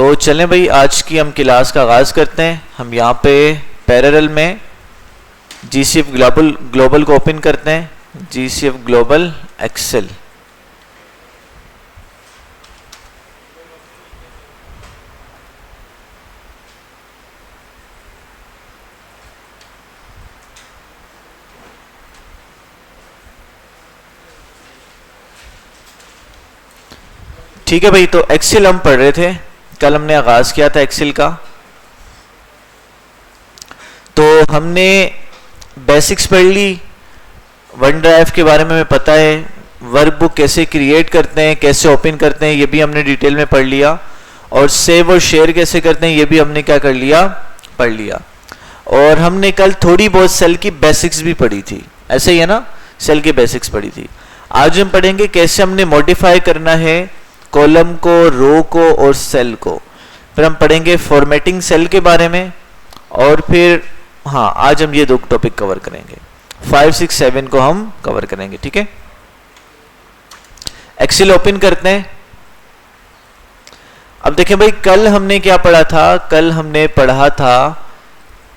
तो चलें भाई, आज की हम क्लास का आगाज़ करते हैं। हम यहाँ पे पैरेलल में GCF ग्लोबल को ओपन करते हैं। GCF global Excel. ठीक है भाई, तो एक्सेल हम पढ़ रहे थे, कल हमने आगाज किया था एक्सेल का। तो हमने बेसिक्स पढ़ ली, वन ड्राइव के बारे में हमें पता है, वर्कबुक कैसे क्रिएट करते हैं, कैसे ओपन करते हैं, ये भी हमने डिटेल में पढ़ लिया। और सेव और शेयर कैसे करते हैं ये भी हमने क्या कर लिया, पढ़ लिया। और हमने कल थोड़ी बहुत सेल की बेसिक्स भी पढ़ी थी, ऐसे ही है ना, सेल की बेसिक्स पढ़ी थी। आज हम पढ़ेंगे कैसे हमने मॉडिफाई करना है कॉलम को, रो को और सेल को। फिर हम पढ़ेंगे फॉर्मेटिंग सेल के बारे में। और फिर हाँ, आज हम ये दो टॉपिक कवर करेंगे, 5, 6, 7 को हम कवर करेंगे। ठीक है, एक्सेल ओपन करते हैं। अब देखें भाई, कल हमने क्या पढ़ा था, कल हमने पढ़ा था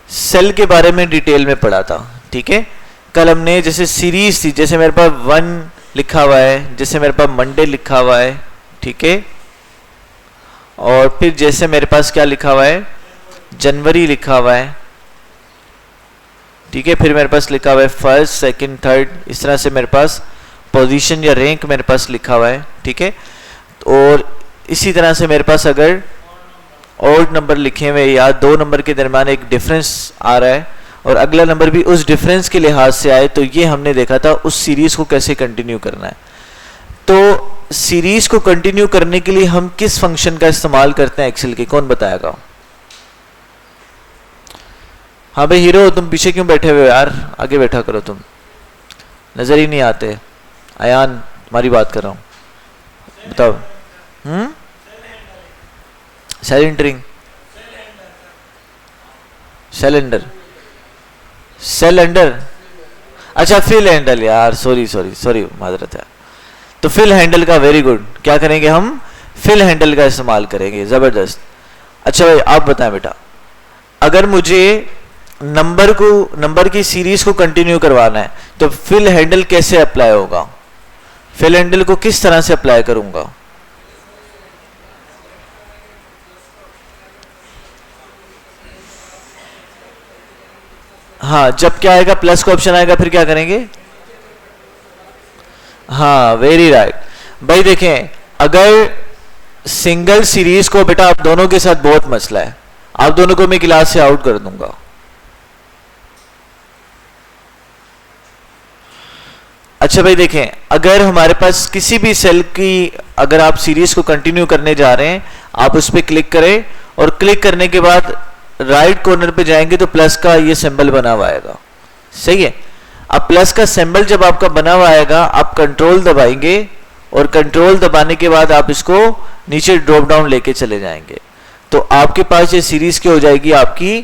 सेल के बारे में, डिटेल में पढ़ा था। ठीक है, कल हमने जैसे सीरीज थी, जैसे मेरे पास 1 लिखा हुआ है, जैसे मेरे पास मंडे लिखा हुआ है, ठीक है, और फिर जैसे मेरे पास क्या लिखा हुआ है, जनवरी लिखा हुआ है, ठीक है, फिर मेरे पास लिखा हुआ है फर्स्ट, सेकंड, थर्ड, इस तरह से मेरे पास पोजीशन या रैंक मेरे पास लिखा हुआ है। ठीक है, और इसी तरह से मेरे पास अगर ऑड नंबर लिखे हुए या 2 नंबर के दरमियान एक डिफरेंस आ रहा है और अगला नंबर भी उस डिफरेंस के लिहाज से आए, तो ये हमने देखा था उस सीरीज को कैसे कंटिन्यू करना है। तो सीरीज को कंटिन्यू करने के लिए हम किस फंक्शन का इस्तेमाल करते हैं एक्सेल के, कौन बताएगा? हाँ भाई हीरो, तुम पीछे क्यों बैठे हुए हो यार, आगे बैठा करो, तुम नजर ही नहीं आते। अयान, तुम्हारी बात कर रहा हूं, बताओ। Cell entering, cell ender, cell ender, अच्छा फिल हैंडल, यार सॉरी माजरत है। तो फिल हैंडल का, वेरी गुड, क्या करेंगे हम, फिल हैंडल का इस्तेमाल करेंगे, जबरदस्त। अच्छा भाई आप बताएं बेटा, अगर मुझे नंबर की सीरीज को कंटिन्यू करवाना है तो फिल हैंडल कैसे अप्लाई होगा, फिल हैंडल को किस तरह से अप्लाई करूंगा? हाँ, जब क्या आएगा, प्लस का ऑप्शन आएगा, फिर क्या करेंगे? हाँ वेरी राइट भाई। देखें, अगर सिंगल सीरीज को, बेटा आप दोनों के साथ बहुत मसला है, आप दोनों को मैं क्लास से आउट कर दूंगा। अच्छा भाई देखें, अगर हमारे पास किसी भी सेल की, अगर आप सीरीज को कंटिन्यू करने जा रहे हैं, आप उस पर क्लिक करें और क्लिक करने के बाद राइट कॉर्नर पे जाएंगे तो प्लस का ये सिंबल बना हुआ आएगा, सही है। अब प्लस का सिंबल जब आपका बना हुआ आएगा, आप कंट्रोल दबाएंगे और कंट्रोल दबाने के बाद आप इसको नीचे ड्रॉप डाउन लेके चले जाएंगे, तो आपके पास ये सीरीज क्या हो जाएगी, आपकी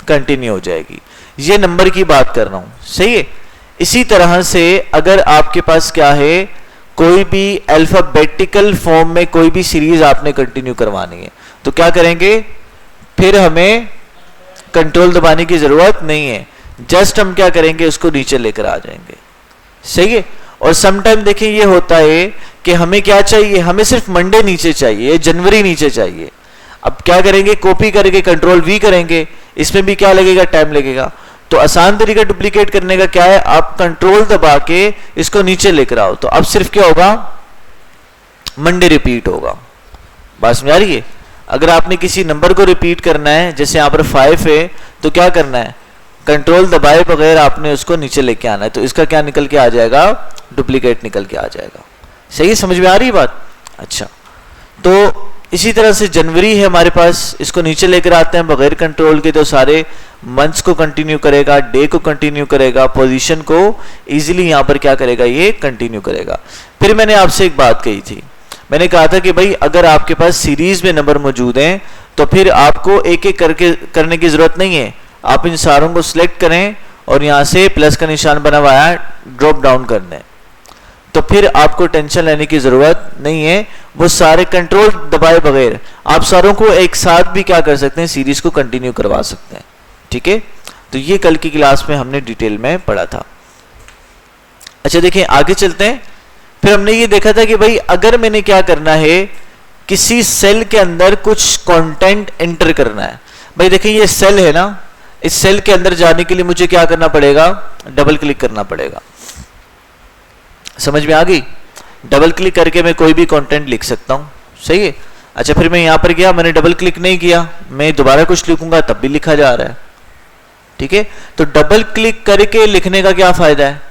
कंटिन्यू हो जाएगी। ये नंबर की बात कर रहा हूं, सही है। इसी तरह से अगर आपके पास क्या है, कोई भी अल्फाबेटिकल फॉर्म में कोई भी सीरीज आपने कंटिन्यू करवानी है, तो क्या करेंगे, फिर हमें कंट्रोल दबाने की जरूरत नहीं है, जस्ट हम क्या करेंगे, उसको नीचे लेकर आ जाएंगे, सही है। और समटाइम देखिए ये होता है कि हमें क्या चाहिए, हमें सिर्फ मंडे नीचे चाहिए, जनवरी नीचे चाहिए। अब क्या करेंगे, कॉपी करके कंट्रोल V करेंगे, इसमें भी क्या लगेगा, टाइम लगेगा। तो आसान तरीका डुप्लीकेट करने का क्या है, आप कंट्रोल दबा के इसको नीचे लेकर आओ, तो अब सिर्फ क्या होगा, मंडे रिपीट होगा। बात समझ आ रही है? अगर आपने किसी नंबर को रिपीट करना है, जैसे यहाँ पर 5 है, तो क्या करना है, कंट्रोल दबाए बगैर आपने उसको नीचे लेके आना है, तो इसका क्या निकल के आ जाएगा, डुप्लीकेट निकल के आ जाएगा। सही, समझ में आ रही बात? अच्छा, तो इसी तरह से जनवरी है हमारे पास, इसको नीचे लेकर आते हैं बगैर कंट्रोल के, तो सारे मंथ्स को कंटिन्यू करेगा, डे को कंटिन्यू करेगा, पोजीशन को इजीली यहाँ पर क्या करेगा, ये कंटिन्यू करेगा। फिर मैंने आपसे एक बात कही थी, मैंने कहा था कि भाई अगर आपके पास सीरीज में नंबर मौजूद हैं तो फिर आपको एक एक करके करने की जरूरत नहीं है, आप इन सारों को सिलेक्ट करें और यहाँ से प्लस का निशान बना हुआ है, ड्रॉप डाउन करना है, तो फिर आपको टेंशन लेने की जरूरत नहीं है। वो सारे कंट्रोल दबाए बगैर आप सारों को एक साथ भी क्या कर सकते हैं, सीरीज को कंटिन्यू करवा सकते हैं। ठीक है, तो ये कल की क्लास में हमने डिटेल में पढ़ा था। अच्छा देखिए आगे चलते हैं। फिर हमने ये देखा था कि भाई अगर मैंने क्या करना है, किसी सेल के अंदर कुछ कंटेंट एंटर करना है। भाई देखिए ये सेल है ना, इस सेल के अंदर जाने के लिए मुझे क्या करना पड़ेगा, डबल क्लिक करना पड़ेगा। समझ में आ गई? डबल क्लिक करके मैं कोई भी कंटेंट लिख सकता हूं, सही है। अच्छा फिर मैं यहां पर गया, मैंने डबल क्लिक नहीं किया, मैं दोबारा कुछ लिखूंगा तब भी लिखा जा रहा है। ठीक है, तो डबल क्लिक करके लिखने का क्या फायदा है?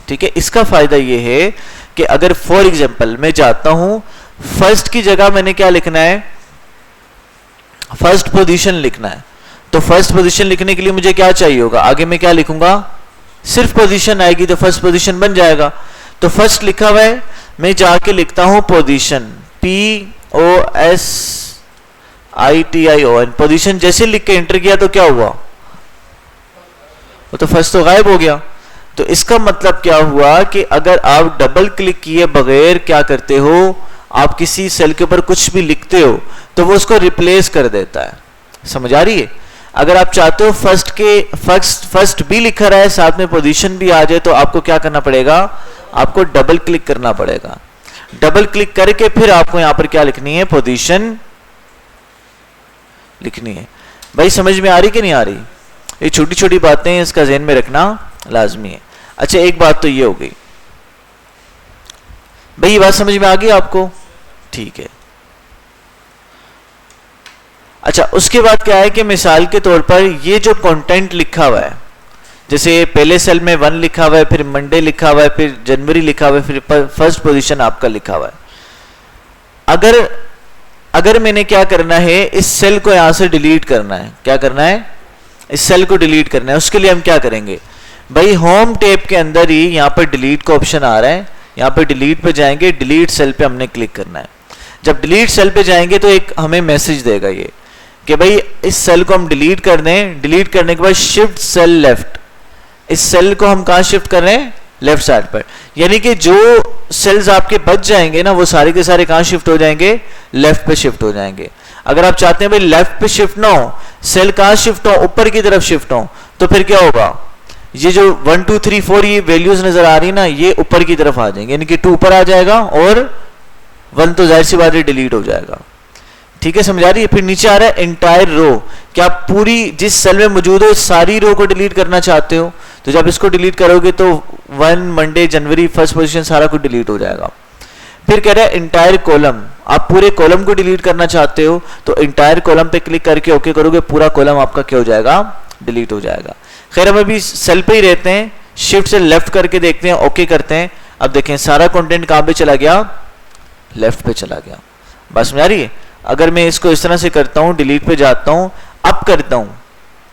ठीक है, इसका फायदा ये है कि अगर फॉर एग्जांपल मैं चाहता हूं फर्स्ट की जगह मैंने क्या लिखना है, फर्स्ट पोजीशन लिखना है, तो फर्स्ट पोजीशन लिखने के लिए मुझे क्या चाहिए होगा, आगे मैं क्या लिखूंगा, सिर्फ पोजीशन आएगी तो फर्स्ट पोजीशन बन जाएगा। तो फर्स्ट लिखा हुआ है, मैं जाके लिखता हूं पोजीशन, POSITION, पोजीशन जैसे लिख के एंटर किया तो क्या हुआ, वो तो फर्स्ट तो गायब हो गया। तो इसका मतलब क्या हुआ कि अगर आप डबल क्लिक किए बगैर क्या करते हो, आप किसी सेल के ऊपर कुछ भी लिखते हो तो वो उसको रिप्लेस कर देता है। समझ आ रही है? अगर आप चाहते हो फर्स्ट भी लिखा रहा है साथ में पोजीशन भी आ जाए, तो आपको क्या करना पड़ेगा, आपको डबल क्लिक करना पड़ेगा। डबल क्लिक करके फिर आपको यहां पर क्या लिखनी है, पोजीशन लिखनी है। भाई समझ में आ रही कि नहीं आ रही? ये छोटी छोटी बातें इसका ध्यान में रखना लाजमी है। अच्छा एक बात तो ये हो गई भाई, ये बात समझ में आ गई आपको? ठीक है। अच्छा उसके बाद क्या है कि मिसाल के तौर पर ये जो कंटेंट लिखा हुआ है, जैसे पहले सेल में 1 लिखा हुआ है, फिर मंडे लिखा हुआ है, फिर जनवरी लिखा हुआ है, फिर फर्स्ट पोजीशन आपका लिखा हुआ है। अगर मैंने क्या करना है, इस सेल को यहां से डिलीट करना है, क्या करना है, इस सेल को डिलीट करना है, उसके लिए हम क्या करेंगे भाई, होम टैब के अंदर ही यहां पर डिलीट का ऑप्शन आ रहा है, यहां पर डिलीट पे जाएंगे, डिलीट सेल पे हमने क्लिक करना है। जब डिलीट सेल पे जाएंगे तो एक हमें मैसेज देगा ये कि भाई इस सेल को हम डिलीट कर दें। डिलीट करने के बाद शिफ्ट सेल लेफ्ट, इस सेल को हम कहां शिफ्ट कर रहे हैं, लेफ्ट साइड पर। यानी कि जो सेल्स आपके बच जाएंगे ना, वो सारे के सारे कहां शिफ्ट हो जाएंगे, लेफ्ट पे शिफ्ट हो जाएंगे। अगर आप चाहते हैं भाई लेफ्ट पे शिफ्ट ना हो, सेल कहां शिफ्ट हो, ऊपर की तरफ शिफ्ट हो, तो फिर क्या होगा, ये जो 1 2 3 4 ये वैल्यूज नजर आ रही है ना, ये ऊपर की तरफ आ जाएंगे, यानी कि 2 ऊपर आ जाएगा और 1 तो जाहिर सी बात है डिलीट हो जाएगा। ठीक है, समझ आ रही है? फिर नीचे आ रहा है एंटायर रो, क्या आप पूरी जिस सेल में मौजूद हो सारी रो को डिलीट करना चाहते हो, तो जब इसको डिलीट करोगे तो 1 मंडे जनवरी फर्स्ट पोजीशन सारा कुछ डिलीट हो जाएगा। फिर कह रहा है एंटायर कॉलम, आप पूरे कॉलम को डिलीट करना चाहते हो तो एंटायर कॉलम पे क्लिक करके ओके करोगे, पूरा कॉलम आपका क्या हो जाएगा, डिलीट हो जाएगा। खैर हम अभी सेल पे ही रहते हैं, शिफ्ट से लेफ्ट करके देखते हैं, ओके करते हैं। अब देखें सारा कंटेंट कहां पे चला गया, लेफ्ट पे चला गया। बस समझ आ रही है? अगर मैं इसको इस तरह से करता हूं, डिलीट पे जाता हूं, अप करता हूं,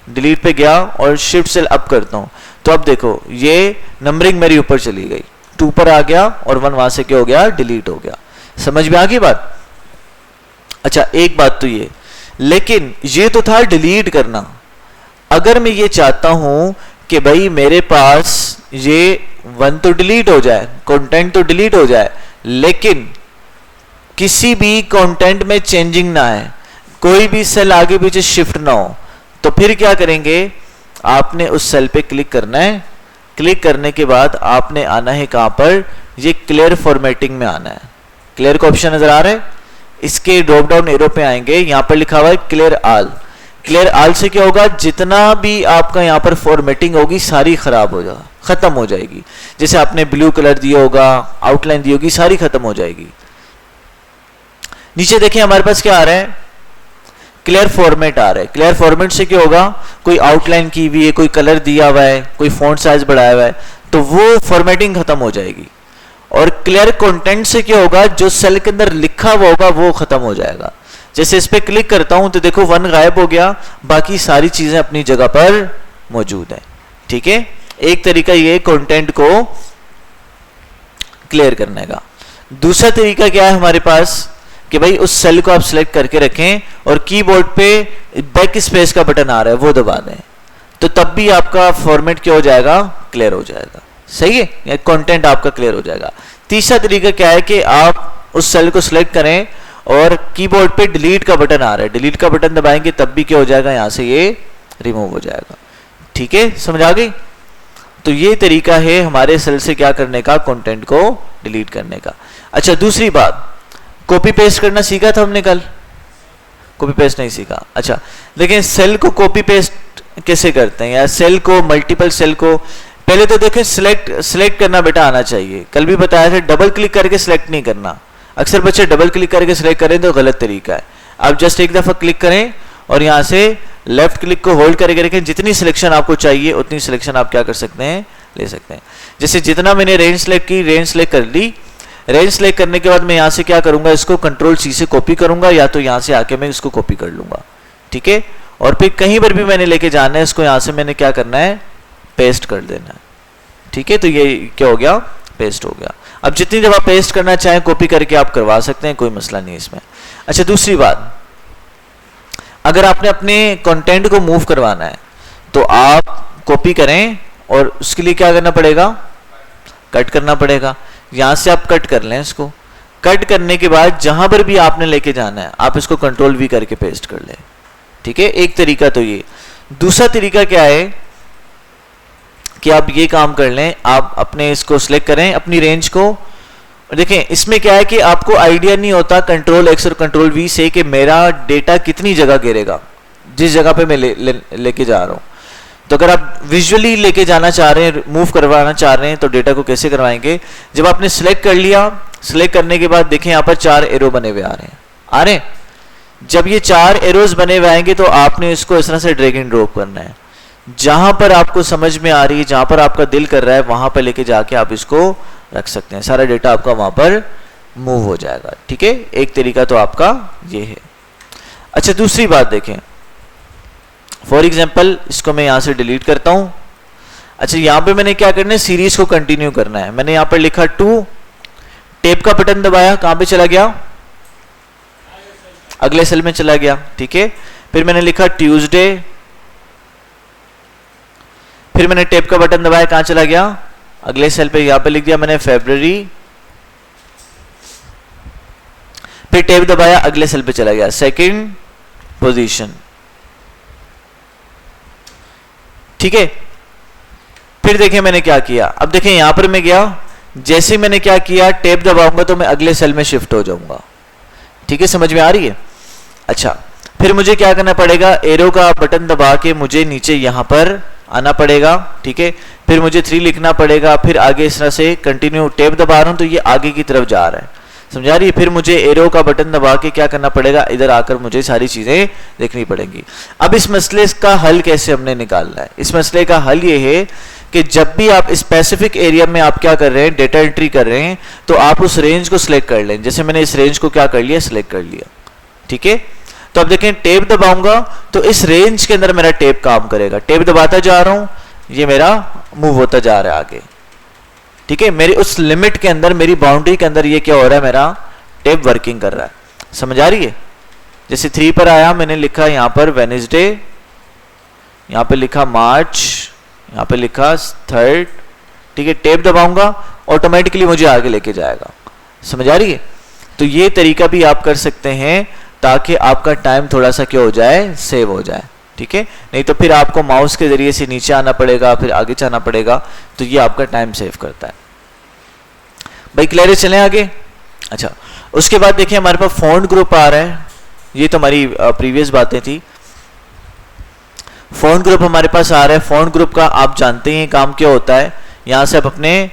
डिलीट पे गया और शिफ्ट से अप करता हूं, तो अब देखो ये नंबरिंग मेरी ऊपर चली गई, 2 पर आ गया और 1 वहां से क्या हो गया, डिलीट हो गया। समझ में आ गई बात? अच्छा एक बात तो ये, लेकिन ये तो था डिलीट करना। अगर मैं ये चाहता हूं कि भाई मेरे पास ये 1 तो डिलीट हो जाए, कंटेंट तो डिलीट हो जाए, लेकिन किसी भी कंटेंट में चेंजिंग ना है, कोई भी सेल आगे पीछे शिफ्ट ना हो, तो फिर क्या करेंगे, आपने उस सेल पे क्लिक करना है। क्लिक करने के बाद आपने आना है कहां पर, ये क्लियर फॉर्मेटिंग में आना है। क्लियर का ऑप्शन नजर आ रहा है, इसके ड्रॉप डाउन एरो पे आएंगे, यहां पर लिखा हुआ है क्लियर ऑल। क्लियर ऑल से क्या होगा, जितना भी आपका यहां पर फॉर्मेटिंग होगी सारी खराब हो जाएगा, खत्म हो जाएगी। जैसे आपने ब्लू कलर दिया होगा, आउटलाइन दी होगी, सारी खत्म हो जाएगी। नीचे देखिए हमारे पास क्या आ रहा है, क्लियर फॉर्मेट आ रहा है। क्लियर फॉर्मेट से क्या होगा, कोई आउटलाइन की हुई है, कोई कलर दिया हुआ है, कोई फॉन्ट साइज बढ़ाया हुआ है, तो वो फॉर्मेटिंग खत्म हो जाएगी। और क्लियर कंटेंट से क्या होगा, जो सेल के अंदर लिखा हुआ होगा वो खत्म हो जाएगा। जैसे इस पे क्लिक करता हूं तो देखो 1 गायब हो गया, बाकी सारी चीजें अपनी जगह पर मौजूद है। ठीक है, एक तरीका ये कंटेंट को क्लियर करने का। दूसरा तरीका क्या है हमारे पास कि भाई उस सेल को आप सिलेक्ट करके रखें और कीबोर्ड पे बैक स्पेस का बटन आ रहा है वो दबा दें, तो तब भी आपका फॉर्मेट क्या हो जाएगा, क्लियर हो जाएगा। सही है, या कंटेंट आपका क्लियर हो जाएगा। तीसरा तरीका क्या है कि आप उस सेल को सिलेक्ट करें और कीबोर्ड पे डिलीट का बटन आ रहा है, डिलीट का बटन दबाएंगे तब भी क्या हो जाएगा, यहां से ये रिमूव हो जाएगा। ठीक है, समझ आ गई? तो ये तरीका है हमारे सेल से क्या करने का, कंटेंट को डिलीट करने का। अच्छा, दूसरी बात, कॉपी पेस्ट करना सीखा था हमने कल? कॉपी पेस्ट नहीं सीखा। अच्छा देखिए, सेल को कॉपी पेस्ट कैसे करते हैं, या सेल को, मल्टीपल सेल को, पहले तो देखें सिलेक्ट करना बेटा आना चाहिए। कल भी बताया था डबल क्लिक करके सिलेक्ट नहीं करना, अक्सर बच्चे डबल क्लिक करके सिलेक्ट करें तो गलत तरीका है। आप जस्ट एक दफा क्लिक करें और यहां से लेफ्ट क्लिक को होल्ड करके रखें, जितनी सिलेक्शन आपको चाहिए उतनी सिलेक्शन आप क्या कर सकते हैं, ले सकते हैं। जैसे जितना मैंने रेंज सेलेक्ट की, रेंज सेलेक्ट कर ली, रेंज सेलेक्ट करने के बाद मैं यहां से क्या करूंगा, इसको कंट्रोल सी से कॉपी करूंगा, या तो यहां से आके मैं इसको कॉपी कर लूंगा। ठीक है, और फिर कहीं पर भी मैंने लेके जाना है इसको, यहां से मैंने क्या करना है, पेस्ट कर देना है। ठीक है, तो ये क्या हो गया, पेस्ट हो गया। अब जितनी दफा पेस्ट करना चाहें कॉपी करके आप करवा सकते हैं, कोई मसला नहीं इसमें। अच्छा, दूसरी बात, अगर आपने अपने कंटेंट को मूव करवाना है तो आप कॉपी करें और उसके लिए क्या करना पड़ेगा, कट करना पड़ेगा। यहां से आप कट कर लें इसको, कट करने के बाद जहां पर भी आपने लेके जाना है आप इसको कंट्रोल वी करके पेस्ट कर लें। ठीक है, एक तरीका तो ये। दूसरा तरीका क्या है कि आप ये काम कर लें, आप अपने इसको सिलेक्ट करें अपनी रेंज को, और देखें इसमें क्या है कि आपको आइडिया नहीं होता कंट्रोल एक्स और कंट्रोल वी से कि मेरा डेटा कितनी जगह घेरेगा जिस जगह पे मैं लेके जा रहा हूं। तो अगर आप विजुअली लेके जाना चाह रहे हैं, मूव करवाना चाह रहे हैं, तो डेटा को कैसे करवाएंगे, जब आपने सिलेक्ट कर लिया, सिलेक्ट करने के बाद देखें यहां पर 4 एरो बने हुए आ रहे हैं। जब ये 4 एरोज बने हुए आएंगे तो आपने इसको इस तरह से ड्रैग एंड ड्रॉप करना है, जहां पर आपको समझ में आ रही है, जहां पर आपका दिल कर रहा है वहां पर लेके जाके आप इसको रख सकते हैं, सारा डेटा आपका वहां पर मूव हो जाएगा। ठीक है, एक तरीका तो आपका ये है। अच्छा, दूसरी बात देखें, फॉर एग्जांपल इसको मैं यहां से डिलीट करता हूं। अच्छा, यहां पे मैंने क्या करना है, सीरीज को कंटिन्यू करना है। मैंने यहां पर लिखा 2, टेप का बटन दबाया, कहां पे चला गया, अगले सेल में चला गया। ठीक है, फिर मैंने लिखा ट्यूसडे, फिर मैंने टेप का बटन दबाया, कहां चला गया, अगले सेल पे, यहां पे लिख दिया मैंने फरवरी, फिर टेप दबाया, अगले सेल पे चला गया, सेकंड पोजीशन। ठीक है, फिर देखें मैंने क्या किया, अब देखें यहां पर मैं गया, जैसे मैंने क्या किया, टेप दबाऊंगा तो मैं अगले सेल में शिफ्ट हो जाऊंगा। ठीक है, समझ में आ रही है? अच्छा, फिर मुझे क्या करना पड़ेगा, एरो का बटन दबा के मुझे नीचे यहां पर आना पड़ेगा। ठीक है, फिर मुझे 3 लिखना पड़ेगा, फिर आगे इस तरह से कंटिन्यू, टेप दबा रहा हूं तो ये आगे की तरफ जा रहा है, समझा रही है? फिर मुझे एरो का बटन दबा के क्या करना पड़ेगा, इधर आकर मुझे सारी चीजें देखनी पड़ेंगी। अब इस मसले का हल कैसे हमने निकालना है, इस मसले का हल ये है कि जब भी आप स्पेसिफिक एरिया में आप क्या कर रहे हैं, डेटा एंट्री कर रहे हैं, तो आप उस रेंज को सिलेक्ट कर लें। जैसे मैंने इस रेंज को क्या कर लिया, सिलेक्ट कर लिया। ठीक है, तो अब देखें टेप दबाऊंगा तो इस रेंज के अंदर मेरा टेप काम करेगा, टेप दबाता जा रहा हूं, ये मेरा मूव होता जा रहा है आगे। ठीक है, मेरी उस लिमिट के अंदर, मेरी बाउंड्री के अंदर ये क्या हो रहा है, मेरा टेप वर्किंग कर रहा है। समझ आ रही है? जैसे 3 पर आया, मैंने लिखा यहां पर वेडनेसडे, यहां पे लिखा मार्च, यहां पे लिखा 3rd। ठीक है, टेप दबाऊंगा ऑटोमेटिकली मुझे आगे लेके जाएगा। समझ आ रही है? तो ये तरीका भी आप कर सकते हैं ताकि आपका टाइम थोड़ा सा क्या हो जाए, सेव हो जाए। ठीक है, नहीं तो फिर आपको माउस के जरिए से नीचे आना पड़ेगा, फिर आगे जाना पड़ेगा, तो ये आपका टाइम सेव करता है। भाई क्लियर है? चलें आगे। अच्छा, उसके बाद देखिए हमारे पास फॉन्ट ग्रुप आ रहा है, ये तो हमारी प्रीवियस बातें थी। फॉन्ट ग्रुप हमारे पास आ रहा है। फॉन्ट ग्रुप का आप जानते हैं काम क्या होता है, यहां से आप अपने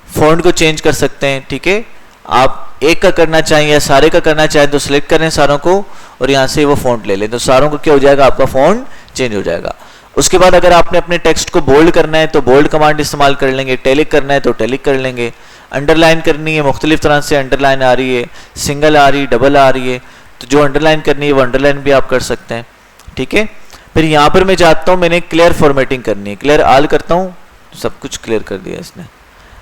फॉन्ट को चेंज कर सकते हैं। ठीक है, आप एक का करना चाहें या सारे का करना चाहें तो सिलेक्ट करें सारों को और यहां से वो फॉन्ट ले लें, तो सारों को क्या हो जाएगा, आपका फॉन्ट चेंज हो जाएगा। उसके बाद अगर आपने अपने टेक्स्ट को बोल्ड करना है तो बोल्ड कमांड इस्तेमाल कर लेंगे, टैलिक करना है तो टैलिक कर लेंगे, अंडरलाइन करनी है, मुख्तलिफ तरह से अंडरलाइन आ रही है, सिंगल आ रही है, डबल आ रही है, तो जो अंडरलाइन करनी है वो अंडरलाइन भी आप कर सकते हैं। ठीक है, फिर यहां पर मैं जाता हूं, मैंने क्लियर फॉर्मेटिंग करनी है, क्लियर आल करता हूं, सब कुछ क्लियर कर दिया इसने।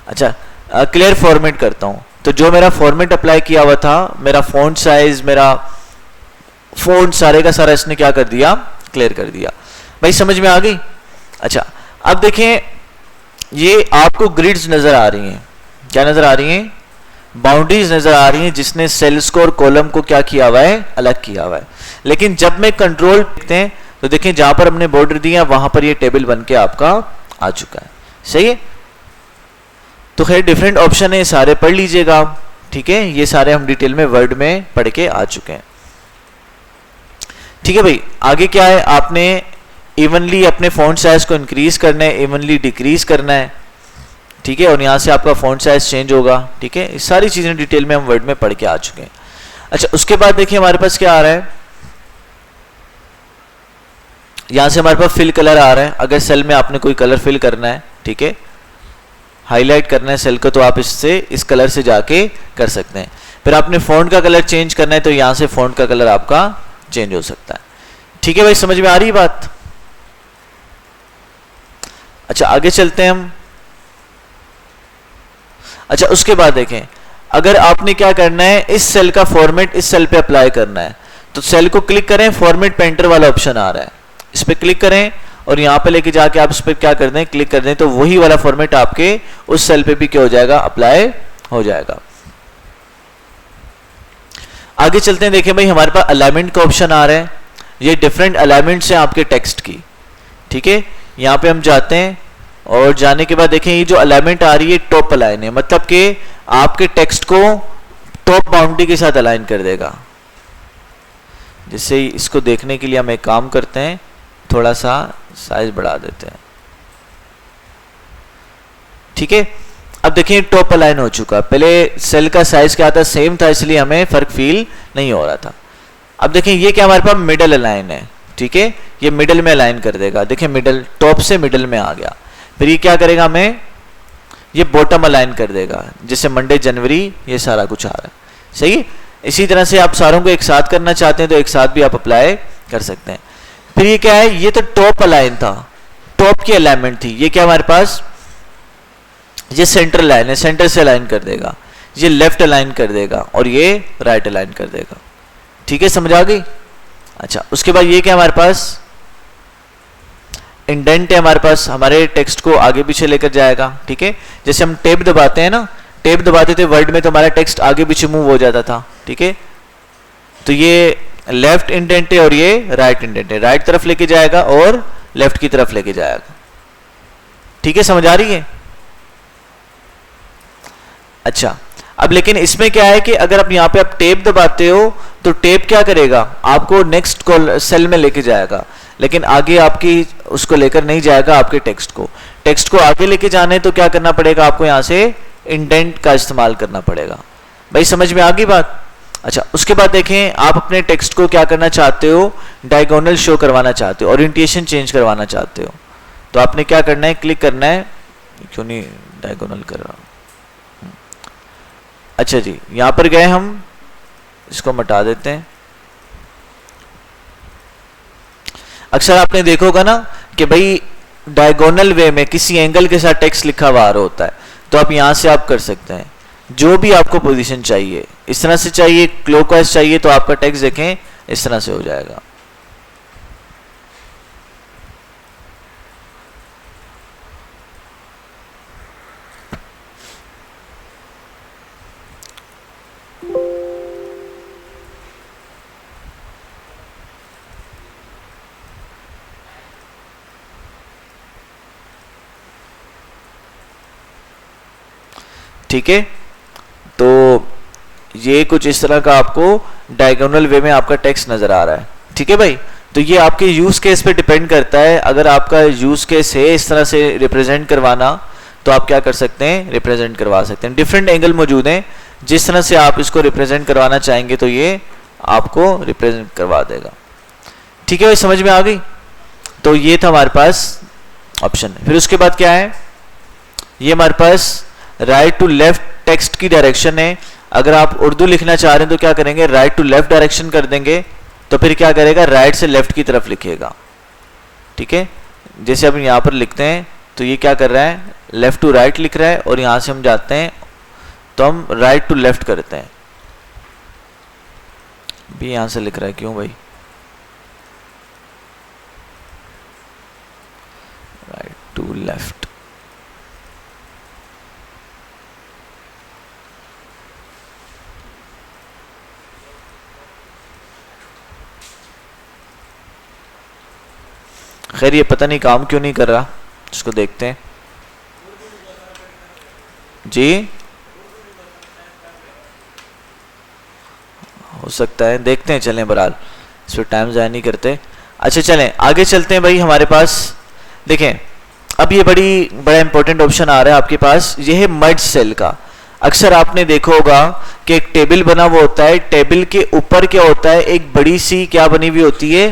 अच्छा, क्लियर फॉर्मेट करता हूं, तो जो मेरा फॉर्मेट अप्लाई किया हुआ था, मेरा फॉन्ट साइज, मेरा फॉन्ट सारे का सारा इसने क्या कर दिया, क्लियर कर दिया। भाई समझ में आ गई? अच्छा, अब देखें ये आपको ग्रिड्स नजर आ रही हैं, क्या नजर आ रही हैं, बाउंड्रीज नजर आ रही हैं जिसने सेल्स को और कॉलम को क्या किया हुआ है, अलग किया हुआ है। लेकिन जब मैं कंट्रोल देखते हैं तो देखें जहां पर हमने बॉर्डर दिया वहां पर ये टेबल बन के आपका आ चुका है। सही है, तो खैर डिफरेंट ऑप्शन है, सारे पढ़ लीजिएगा आप। ठीक है, ये सारे हम डिटेल में वर्ड में पढ़ के आ चुके हैं। ठीक है भाई, आगे क्या है, आपने इवनली अपने फॉन्ट साइज को इंक्रीज करना है, इवनली डिक्रीज करना है। ठीक है, और यहां से आपका फॉन्ट साइज चेंज होगा। ठीक है, इस सारी चीजें डिटेल में हम वर्ड में पढ़ के आ चुके हैं। अच्छा, उसके बाद देखिए हमारे पास क्या आ रहा है, यहां से हमारे पास फिल कलर आ रहा है। अगर सेल में आपने कोई कलर फिल करना है, ठीक है, हाईलाइट करना है सेल को, तो आप इससे इस कलर से जाके कर सकते हैं। फिर आपने फॉन्ट का कलर चेंज करना है तो यहां से फॉन्ट का कलर आपका चेंज हो सकता है। ठीक है भाई, समझ में आ रही बात। अच्छा, आगे चलते हैं हम। अच्छा, उसके बाद देखें, अगर आपने क्या करना है, इस सेल का फॉर्मेट इस सेल पे अप्लाई करना है, तो सेल को क्लिक करें, फॉर्मेट पेंटर वाला ऑप्शन आ रहा है, इस पे क्लिक करें और यहां पे लेके जाके आप इस पे क्या कर दें, क्लिक कर दें, तो वही वाला फॉर्मेट आपके उस सेल पे भी क्या हो जाएगा, अप्लाई हो जाएगा। आगे चलते हैं, देखें भाई हमारे पास अलाइनमेंट का ऑप्शन आ रहा है। ये डिफरेंट अलाइनमेंट्स हैं आपके टेक्स्ट की। ठीक है, यहां पे हम जाते हैं और जाने के बाद देखें ये जो अलाइनमेंट आ रही है टॉप अलाइन है, मतलब कि आपके टेक्स्ट को टॉप बाउंड्री के साथ अलाइन कर देगा। जिससे इसको देखने के लिए हम एक काम करते हैं, थोड़ा सा साइज बढ़ा देते हैं। ठीक है, अब देखिए टॉप अलाइन हो चुका। पहले सेल का साइज क्या था, सेम था, इसलिए हमें फर्क फील नहीं हो रहा था। अब देखें ये क्या हमारे पास मिडल अलाइन है। ठीक है, ये मिडल में अलाइन कर देगा। देखिए मिडल, टॉप से मिडल में आ गया। फिर ये क्या करेगा, हमें ये बॉटम अलाइन कर देगा, जैसे मंडे जनवरी ये सारा कुछ आ रहा है। सही है, इसी तरह से आप सारों को एक साथ करना चाहते हैं तो एक साथ भी आप अप्लाई कर सकते हैं। फिर ये क्या है, ये तो टॉप अलाइन था, टॉप की अलाइनमेंट थी। ये क्या हमारे पास, ये सेंटर लाइन है, सेंटर से अलाइन कर देगा। ये लेफ्ट अलाइन कर देगा और ये राइट अलाइन कर देगा। ठीक है, समझ आ गई। अच्छा, उसके बाद ये क्या हमारे पास इंडेंट है, हमारे पास हमारे टेक्स्ट को आगे पीछे लेकर जाएगा। ठीक है, जैसे हम टैब दबाते हैं ना, टैब दबाते थे वर्ड में तो हमारा टेक्स्ट आगे पीछे मूव हो जाता था। ठीक है, तो ये लेफ्ट इंडेंट है और ये राइट इंडेंट है, राइट तरफ लेके जाएगा और लेफ्ट की तरफ लेके जाएगा। ठीक है, समझ आ रही है। अच्छा, अब लेकिन इसमें क्या है कि अगर आप यहाँ पे आप टैब दबाते हो तो टैब क्या करेगा, आपको नेक्स्ट सेल में लेके जाएगा, लेकिन आगे आपकी उसको लेकर नहीं जाएगा। आपके टेक्स्ट को आगे लेके जाने तो क्या करना पड़ेगा, आपको यहाँ से इंडेंट का इस्तेमाल करना पड़ेगा। भाई समझ में आ गई बात। अच्छा, उसके बाद देखें, आप अपने टेक्स्ट को क्या करना चाहते हो, डायगोनल शो करवाना चाहते हो, ओरिएंटेशन चेंज करवाना चाहते हो, तो आपने क्या करना है, क्लिक करना है। क्यों नहीं डायगोनल कर रहा। अच्छा जी, यहां पर गए हम, इसको मिटा देते हैं। अक्सर आपने देखा होगा ना कि भाई डायगोनल वे में किसी एंगल के साथ टेक्स्ट लिखा हुआ होता है, तो आप यहां से आप कर सकते हैं जो भी आपको पोजीशन चाहिए। इस तरह से चाहिए, क्लॉकवाइज चाहिए, तो आपका टेक्स्ट देखें इस तरह से हो जाएगा। ठीक है, तो ये कुछ इस तरह का आपको डायगोनल वे में आपका टेक्स्ट नजर आ रहा है। ठीक है भाई, तो ये आपके यूज केस पे डिपेंड करता है। अगर आपका यूज केस है इस तरह से रिप्रेजेंट करवाना, तो आप क्या कर सकते हैं, रिप्रेजेंट करवा सकते हैं। डिफरेंट एंगल मौजूद हैं, जिस तरह से आप इसको रिप्रेजेंट करवाना चाहेंगे तो ये आपको रिप्रेजेंट करवा देगा। ठीक है भाई, समझ में आ गई। तो ये था हमारे पास ऑप्शन। फिर उसके बाद क्या है, ये हमारे पास राइट टू लेफ्ट टेक्स्ट की डायरेक्शन है। अगर आप उर्दू लिखना चाह रहे हैं तो क्या करेंगे, राइट टू लेफ्ट डायरेक्शन कर देंगे, तो फिर क्या करेगा, राइट से लेफ्ट की तरफ लिखेगा। ठीक है, जैसे अब यहां पर लिखते हैं तो ये क्या कर रहा है, लेफ्ट टू राइट लिख रहा है, और यहां से हम जाते हैं तो हम राइट टू लेफ्ट करते हैं। भी यहां से लिख रहा है, क्यों भाई, राइट टू लेफ्ट। खैर ये पता नहीं काम क्यों नहीं कर रहा, इसको देखते हैं जी। हो सकता है, देखते हैं, चलें बहरहाल इस पर टाइम ज़ाया नहीं करते। अच्छा चलें आगे चलते हैं भाई। हमारे पास देखें अब ये बड़ा इंपॉर्टेंट ऑप्शन आ रहा है आपके पास, ये है मर्ज सेल का। अक्सर आपने देखा होगा कि एक टेबल बना हुआ होता है, टेबल के ऊपर क्या होता है, एक बड़ी सी क्या बनी हुई होती है,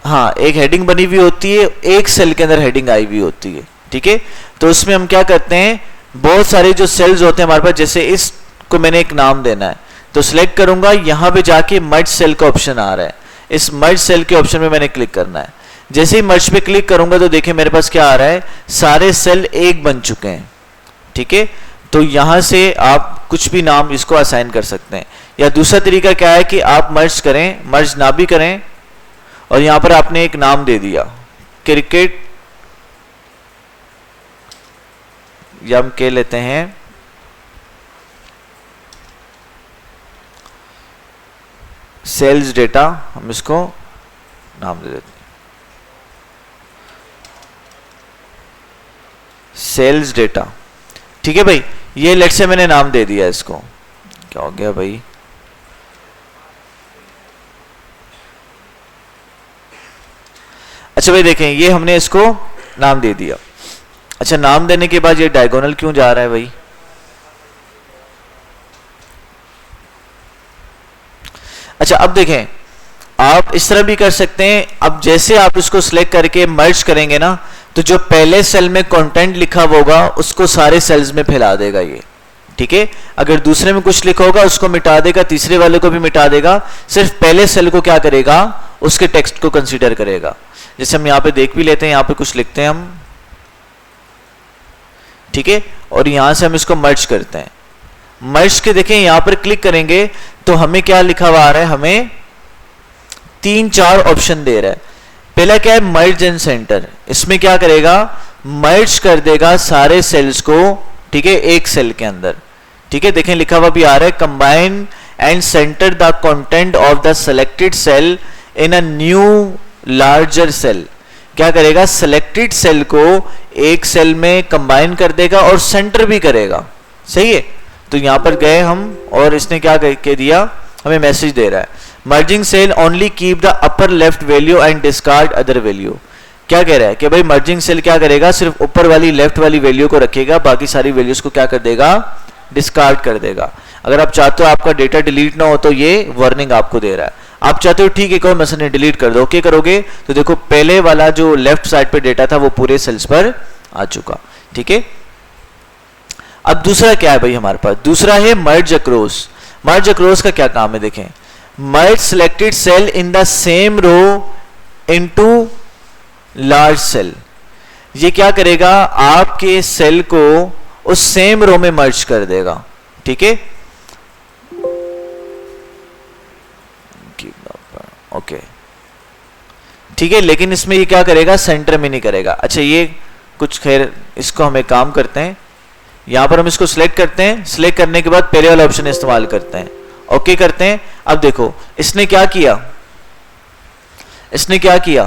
हाँ एक हेडिंग बनी हुई होती है, एक सेल के अंदर हेडिंग आई हुई होती है, ठीक है। तो उसमें हम क्या करते हैं, बहुत सारे जो सेल्स होते हैं हमारे पास, जैसे इसको मैंने एक नाम देना है तो सिलेक्ट करूंगा, यहां पे जाके मर्ज सेल का ऑप्शन आ रहा है, इस मर्ज सेल के ऑप्शन में मैंने क्लिक करना है। जैसे ही मर्ज पे क्लिक करूंगा तो देखिए मेरे पास क्या आ रहा है, सारे सेल एक बन चुके हैं, ठीक है। तो यहां से आप कुछ भी नाम इसको असाइन कर सकते हैं। या दूसरा तरीका क्या है कि आप मर्ज करें, मर्ज ना भी करें और यहां पर आपने एक नाम दे दिया क्रिकेट, या हम कह लेते हैं सेल्स डेटा, हम इसको नाम दे देते हैं सेल्स डेटा, ठीक है भाई। ये लेट से मैंने नाम दे दिया इसको, क्या हो गया भाई, अच्छा भाई देखें ये हमने इसको नाम दे दिया। अच्छा नाम देने के बाद ये डायगोनल क्यों जा रहा है भाई, अच्छा अब देखें आप इस तरह भी कर सकते हैं। अब जैसे आप इसको सिलेक्ट करके मर्ज करेंगे ना, तो जो पहले सेल में कंटेंट लिखा होगा उसको सारे सेल्स में फैला देगा ये, ठीक है। अगर दूसरे में कुछ लिखा होगा उसको मिटा देगा, तीसरे वाले को भी मिटा देगा, सिर्फ पहले सेल को क्या करेगा, उसके टेक्स्ट को कंसीडर करेगा। जैसे हम यहाँ पे देख भी लेते हैं, यहाँ पे कुछ लिखते हैं हम, ठीक है, और यहां से हम इसको मर्ज करते हैं। मर्ज के देखें यहां पर क्लिक करेंगे तो हमें क्या लिखा हुआ आ रहा है, हमें 3-4 ऑप्शन दे रहा है। पहला क्या है, मर्ज एंड सेंटर, इसमें क्या करेगा, मर्ज कर देगा सारे सेल्स को, ठीक है, एक सेल के अंदर, ठीक है। देखें लिखा हुआ भी आ रहा है, combine and centre the content of the selected cell in a new larger cell. क्या करेगा, सिलेक्टेड सेल को एक सेल में कंबाइन कर देगा और सेंटर भी करेगा, सही है। तो यहां पर गए हम और इसने क्या कह दिया, हमें मैसेज दे रहा है, merging cell only keep the upper left value and discard other value. क्या कह रहा है कि भाई मर्जिंग सेल क्या करेगा, सिर्फ ऊपर वाली लेफ्ट वाली वैल्यू को रखेगा, बाकी सारी वैल्यूज को क्या कर देगा, डिस्कार्ड कर देगा। अगर आप चाहते हो आपका डेटा डिलीट ना हो तो ये वार्निंग आपको दे रहा है। आप चाहते हो ठीक है कहो मैंने डिलीट कर दो, ओके करोगे तो देखो पहले वाला जो लेफ्ट साइड पे डेटा था वो पूरे सेल्स पर आ चुका, ठीक है। अब दूसरा क्या है भाई हमारे पास, दूसरा है मर्ज अक्रॉस। मर्ज अक्रॉस का क्या काम है, देखें, merge selected cell in the same row into large cell. ये क्या करेगा, आपके सेल को उस सेम रो में मर्ज कर देगा, ठीक है, ओके ठीक है। लेकिन इसमें ये क्या करेगा, सेंटर में नहीं करेगा। अच्छा ये कुछ खैर, इसको हम एक काम करते हैं, यहां पर हम इसको सिलेक्ट करते हैं, सिलेक्ट करने के बाद पहले वाला ऑप्शन इस्तेमाल करते हैं, ओके करते हैं। अब देखो इसने क्या किया, इसने क्या किया,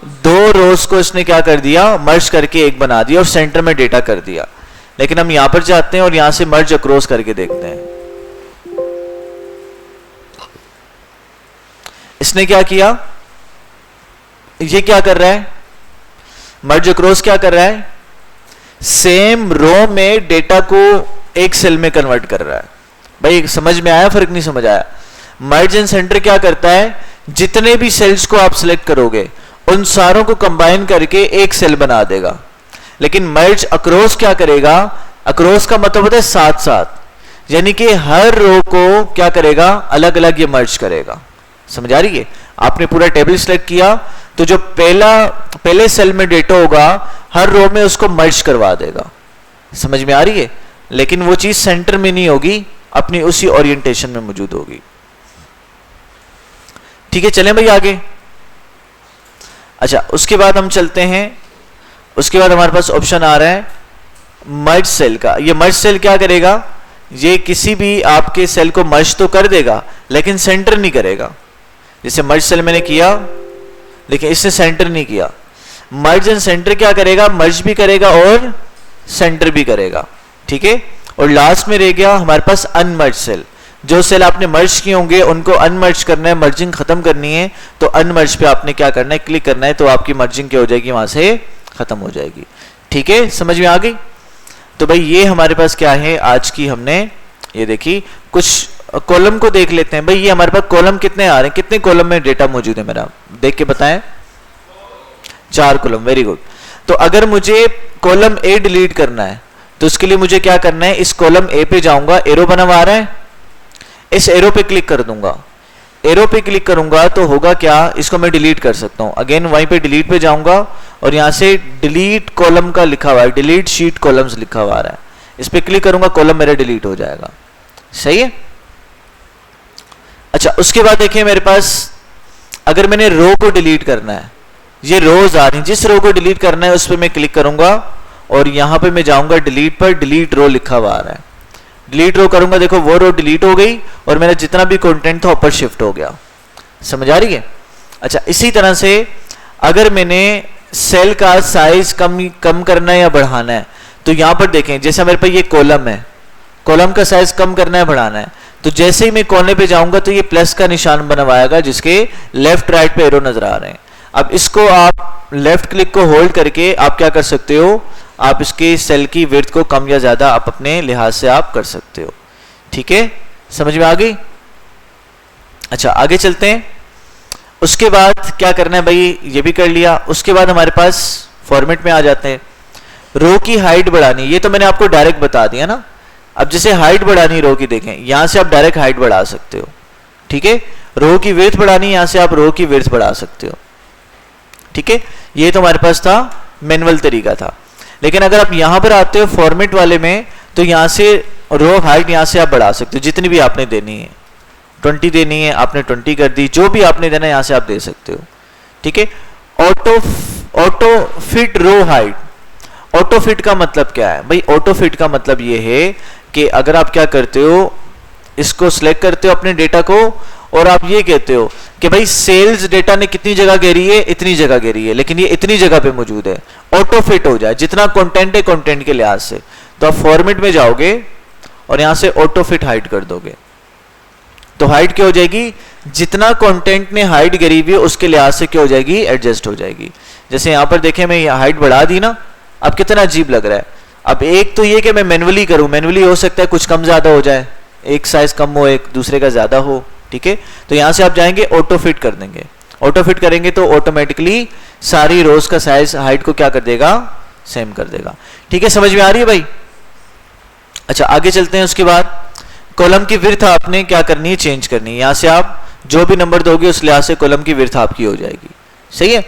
दो रोज को इसने क्या कर दिया, मर्ज करके एक बना दिया और सेंटर में डेटा कर दिया। लेकिन हम यहां पर जाते हैं और यहां से मर्ज अक्रॉस करके देखते हैं, इसने क्या किया, ये क्या कर रहा है, मर्ज अक्रॉस क्या कर रहा है, सेम रो में डेटा को एक सेल में कन्वर्ट कर रहा है। भाई समझ में आया, फर्क नहीं समझ आया। मर्ज एंड सेंटर क्या करता है, जितने भी सेल्स को आप सिलेक्ट करोगे उन सारों को कंबाइन करके एक सेल बना देगा। लेकिन मर्ज अक्रॉस क्या करेगा, अक्रॉस का मतलब होता है साथ साथ, यानी कि हर रो को क्या करेगा, अलग अलग ये मर्ज करेगा। समझ आ रही है, आपने पूरा टेबल सिलेक्ट किया तो जो पहले सेल में डेटा होगा हर रो में उसको मर्ज करवा देगा। समझ में आ रही है, लेकिन वो चीज सेंटर में नहीं होगी, अपनी उसी ओरिएंटेशन में मौजूद होगी, ठीक है। चलें भाई आगे। अच्छा उसके बाद हम चलते हैं, उसके बाद हमारे पास ऑप्शन आ रहा है मर्ज सेल का। ये मर्ज सेल क्या करेगा, ये किसी भी आपके सेल को मर्ज तो कर देगा लेकिन सेंटर नहीं करेगा। जैसे मर्ज सेल मैंने किया, देखिए इसने सेंटर नहीं किया। मर्ज एंड सेंटर क्या करेगा, मर्ज भी करेगा और सेंटर भी करेगा, ठीक है। और लास्ट में रह गया हमारे पास अनमर्ज सेल। जो सेल आपने मर्ज किए होंगे उनको अनमर्ज करना है, मर्जिंग खत्म करनी है, तो अनमर्ज पे आपने क्या करना है, क्लिक करना है, तो आपकी मर्जिंग क्या हो जाएगी, वहां से खत्म हो जाएगी, ठीक है। समझ में आ गई। तो भाई ये हमारे पास क्या है, आज की हमने ये देखी। कुछ कॉलम को देख लेते हैं। भाई ये हमारे पास कॉलम कितने आ रहे हैं, कितने कॉलम में डेटा मौजूद है मेरा, देख के बताएं। 4 कॉलम, वेरी गुड। तो अगर मुझे कॉलम ए डिलीट करना है तो उसके लिए मुझे क्या करना है, इस कॉलम ए पे जाऊंगा, एरो बना हुआ आ रहा है, इस एरो पे क्लिक कर दूंगा। एरो पे क्लिक करूंगा तो होगा क्या, इसको मैं डिलीट कर सकता हूं। अगेन वहीं पे डिलीट पे जाऊंगा और यहां से डिलीट कॉलम का लिखा हुआ है, डिलीट शीट कॉलम्स लिखा हुआ आ रहा है, इस पे क्लिक करूंगा, कॉलम मेरा डिलीट हो जाएगा। सही है। अच्छा, उसके बाद देखिए मेरे पास अगर मैंने रो को डिलीट करना है, ये रोज आ रही, जिस रो को डिलीट करना है उस पर मैं क्लिक करूंगा और यहां पे मैं जाऊंगा डिलीट पर, डिलीट रो लिखा हुआ आ रहा है, डिलीट रो करूंगा, देखो वो रो डिलीट हो गई और मेरा जितना भी कंटेंट था ऊपर शिफ्ट हो गया। समझ आ रही है। अच्छा, इसी तरह से अगर मैंने सेल का साइज कम करना है या बढ़ाना है, तो यहां पर देखें जैसे मेरे पास ये कॉलम है, कॉलम का साइज कम करना है बढ़ाना है, तो जैसे ही मैं कोने पे जाऊंगा तो ये प्लस का निशान बनवाएगा जिसके लेफ्ट राइट पे एरो नजर आ रहे हैं। अब इसको आप लेफ्ट क्लिक को होल्ड करके आप क्या कर सकते हो, आप इसके सेल की विड्थ को कम या ज्यादा आप अपने लिहाज से आप कर सकते हो, ठीक है। समझ में आ गई। अच्छा, आगे चलते हैं। उसके बाद क्या करना है भाई, ये भी कर लिया। उसके बाद हमारे पास फॉर्मेट में आ जाते हैं। रो की हाइट बढ़ानी, ये तो मैंने आपको डायरेक्ट बता दिया ना। अब जैसे हाइट बढ़ानी रो की, देखें यहां से आप डायरेक्ट हाइट बढ़ा सकते हो, ठीक है। रो की विड्थ बढ़ानी, यहां से आप रो की विड्थ बढ़ा सकते हो, ठीक है। ये तो हमारे पास था मैनुअल तरीका था। लेकिन अगर आप यहां पर आते हो फॉर्मेट वाले में, तो यहां से रो हाइट यहां से आप बढ़ा सकते हो, जितनी भी आपने देनी है, 20 देनी है आपने 20 कर दी, जो भी आपने देना है यहां से आप दे सकते हो, ठीक है। Auto fit row height, auto fit का मतलब क्या है भाई, ऑटो फिट का मतलब ये है कि अगर आप क्या करते हो, इसको सिलेक्ट करते हो अपने डेटा को और आप ये कहते हो कि भाई सेल्स डेटा ने कितनी जगह घेरी है, इतनी जगह घेरी है, लेकिन ये इतनी जगह पे मौजूद है, ऑटो फिट हो जाए जितना कंटेंट है कंटेंट के लिहाज से, तो आप फॉर्मेट में जाओगे और यहां से ऑटो फिट हाइट कर दोगे, तो हाइट क्या हो जाएगी, जितना कंटेंट ने हाइट घेरी हुई है उसके लिहाज से क्या हो जाएगी, एडजस्ट हो जाएगी। जैसे यहां पर देखें मैं हाइट बढ़ा दी ना, अब कितना अजीब लग रहा है। अब एक तो ये कि मैं मैनुअली करूं, मैनुअली हो सकता है कुछ कम ज्यादा हो जाए, एक साइज कम हो एक दूसरे का ज्यादा हो, ठीक है। तो यहां से आप जाएंगे ऑटो फिट कर देंगे, ऑटो फिट करेंगे तो ऑटोमेटिकली सारी रोज का साइज हाइट को क्या कर देगा, सेम कर देगा, ठीक है। समझ में आ रही है भाई। अच्छा, आगे चलते हैं। उसके बाद कॉलम की विड्थ आपने क्या करनी है, चेंज करनी है। यहां से आप जो भी नंबर दोगे उस लिहाज से कॉलम की विड्थ आपकी हो जाएगी, सही है।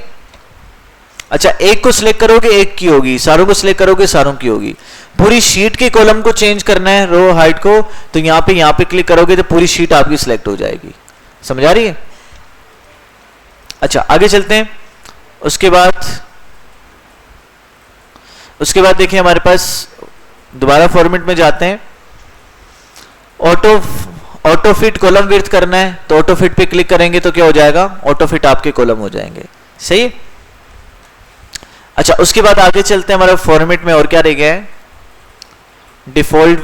अच्छा, एक को सिलेक्ट करोगे एक की होगी, सारों को सिलेक्ट करोगे सारों की होगी। पूरी शीट के कॉलम को चेंज करना है रो हाइट को, तो यहां पे क्लिक करोगे तो पूरी शीट आपकी सिलेक्ट हो जाएगी। समझ आ रही है। अच्छा, आगे चलते हैं। उसके बाद देखिए हमारे पास दोबारा फॉर्मेट में जाते हैं। ऑटो फिट कॉलम विड्थ करना है तो ऑटो फिट पे क्लिक करेंगे तो क्या हो जाएगा, ऑटो फिट आपके कॉलम हो जाएंगे, सही है। अच्छा, उसके बाद आगे चलते हैं। हमारे फॉर्मेट में और क्या रह गया है, डिफॉल्ट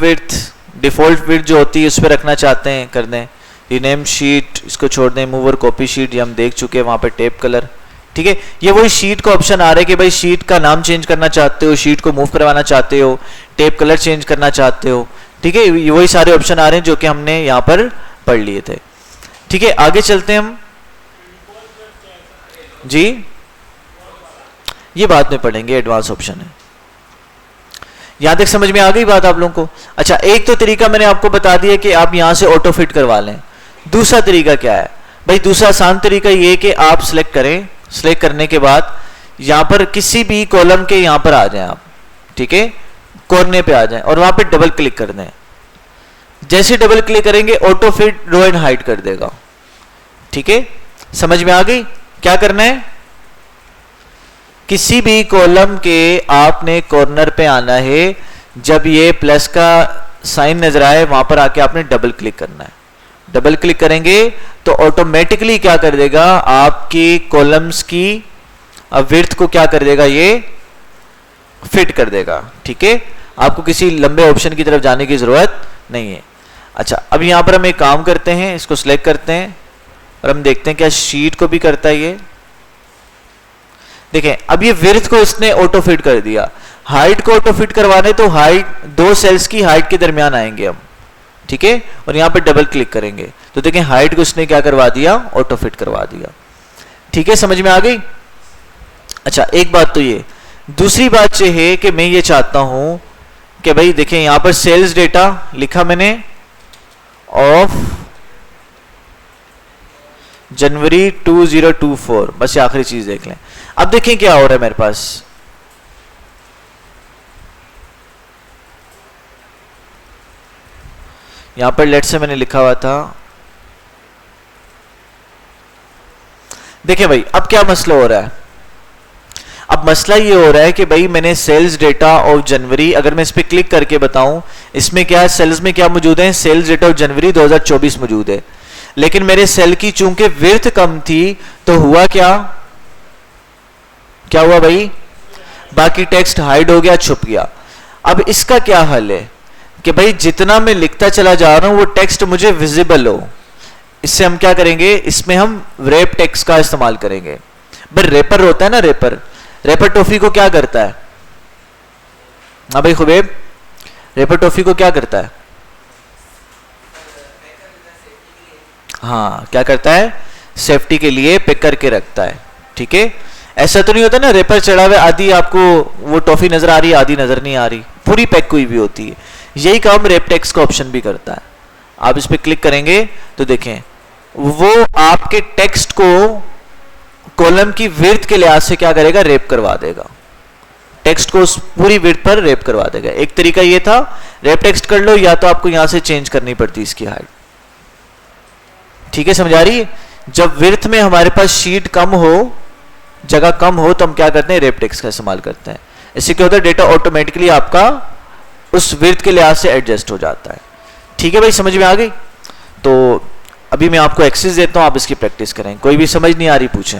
विड्थ जो होती है उस पर रखना चाहते हैं, कर दें। रीनेम शीट इसको छोड़ दें, मूव और कॉपी शीट ये हम देख चुके हैं, वहां पे टेप कलर, ठीक है। ये वही शीट का ऑप्शन आ रहा है कि भाई शीट का नाम चेंज करना चाहते हो, शीट को मूव करवाना चाहते हो, टेप कलर चेंज करना चाहते हो, ठीक है। ये वही सारे ऑप्शन आ रहे हैं जो कि हमने यहाँ पर पढ़ लिए थे, ठीक है। आगे चलते हैं हम जी, ये बाद में पढ़ेंगे, एडवांस ऑप्शन है। यहां तक समझ में आ गई बात आप लोगों को। अच्छा, एक तो तरीका मैंने आपको बता दिया कि आप यहां से ऑटो फिट करवा लें। दूसरा तरीका क्या है भाई, दूसरा आसान तरीका ये कि आप सिलेक्ट करें, सिलेक्ट करने के बाद यहां पर किसी भी कॉलम के यहां पर आ जाएं आप, ठीक है, कोने पे आ जाएं और वहां पे डबल क्लिक कर दें। जैसे डबल क्लिक करेंगे auto fit row and height कर देगा, ठीक है। समझ में आ गई। क्या करना है, किसी भी कॉलम के आपने कॉर्नर पे आना है, जब ये प्लस का साइन नजर आए वहां पर आके आपने डबल क्लिक करना है। डबल क्लिक करेंगे तो ऑटोमेटिकली क्या कर देगा, आपकी कॉलम्स की अब विड्थ को क्या कर देगा, ये फिट कर देगा। ठीक है, आपको किसी लंबे ऑप्शन की तरफ जाने की जरूरत नहीं है। अच्छा, अब यहां पर हम एक काम करते हैं, इसको सिलेक्ट करते हैं और हम देखते हैं क्या शीट को भी करता है ये। देखें, अब ये विड्थ को इसने ऑटो फिट कर दिया। हाइट को ऑटो फिट करवाने तो हाइट, दो सेल्स की हाइट के दरमियान आएंगे हम। ठीक है, और यहां पर डबल क्लिक करेंगे तो देखें हाइट को इसने क्या करवा दिया, ऑटो फिट करवा दिया। ठीक है, समझ में आ गई। अच्छा, एक बात तो ये, दूसरी बात ये है कि मैं ये चाहता हूं कि भाई देखें यहां पर सेल्स डेटा लिखा मैंने ऑफ जनवरी 2024, बस ये आखिरी चीज देख लें। अब देखें क्या हो रहा है मेरे पास। यहां पर लेट से मैंने लिखा हुआ था, देखें भाई अब क्या मसला हो रहा है। अब मसला ये हो रहा है कि भाई मैंने सेल्स डेटा ऑफ जनवरी, अगर मैं इस पर क्लिक करके बताऊं इसमें क्या है, सेल्स में क्या मौजूद है, सेल्स डेटा ऑफ जनवरी 2024 मौजूद है। लेकिन मेरे सेल की चूंकि विड्थ कम थी तो हुआ क्या, क्या हुआ भाई, बाकी टेक्स्ट हाइड हो गया, छुप गया। अब इसका क्या हल है कि भाई जितना मैं लिखता चला जा रहा हूं वो टेक्स्ट मुझे विजिबल हो। इससे हम क्या करेंगे, इसमें हम रैप टेक्स्ट का इस्तेमाल करेंगे। भाई रैपर होता है ना, रैपर टॉफी को क्या करता है, हाँ भाई खुबैब, रैपर टॉफी को क्या करता है, हाँ क्या करता है, सेफ्टी के लिए पैक करके रखता है। ठीक है, ऐसा तो नहीं होता ना रैपर चढ़ा हुआ आधी आपको वो टॉफी नजर आ रही है आधी नजर नहीं आ रही, पूरी पैक हुई भी होती है। यही काम रैप टेक्स्ट का ऑप्शन भी करता है। आप इस पर क्लिक करेंगे तो देखें वो आपके टेक्स्ट को कॉलम की विड्थ के लिहाज से क्या करेगा, रैप करवा देगा, टेक्स्ट को उस पूरी विड्थ पर रैप करवा देगा। एक तरीका ये था, रैप टेक्स्ट कर लो या तो आपको यहां से चेंज करनी पड़ती इसकी हाइट। ठीक है, समझ आ रही है। जब विड्थ में हमारे पास शीट कम हो, जगह कम हो, तो हम क्या करते हैं, रैप टेक्स्ट का इस्तेमाल करते हैं। इससे क्या होता है, डेटा ऑटोमेटिकली आपका उस विड्थ के लिहाज से एडजस्ट हो जाता है। ठीक है भाई, समझ में आ गई। तो अभी मैं आपको एक्सरसाइज देता हूं, आप इसकी प्रैक्टिस करें। कोई भी समझ नहीं आ रही पूछें।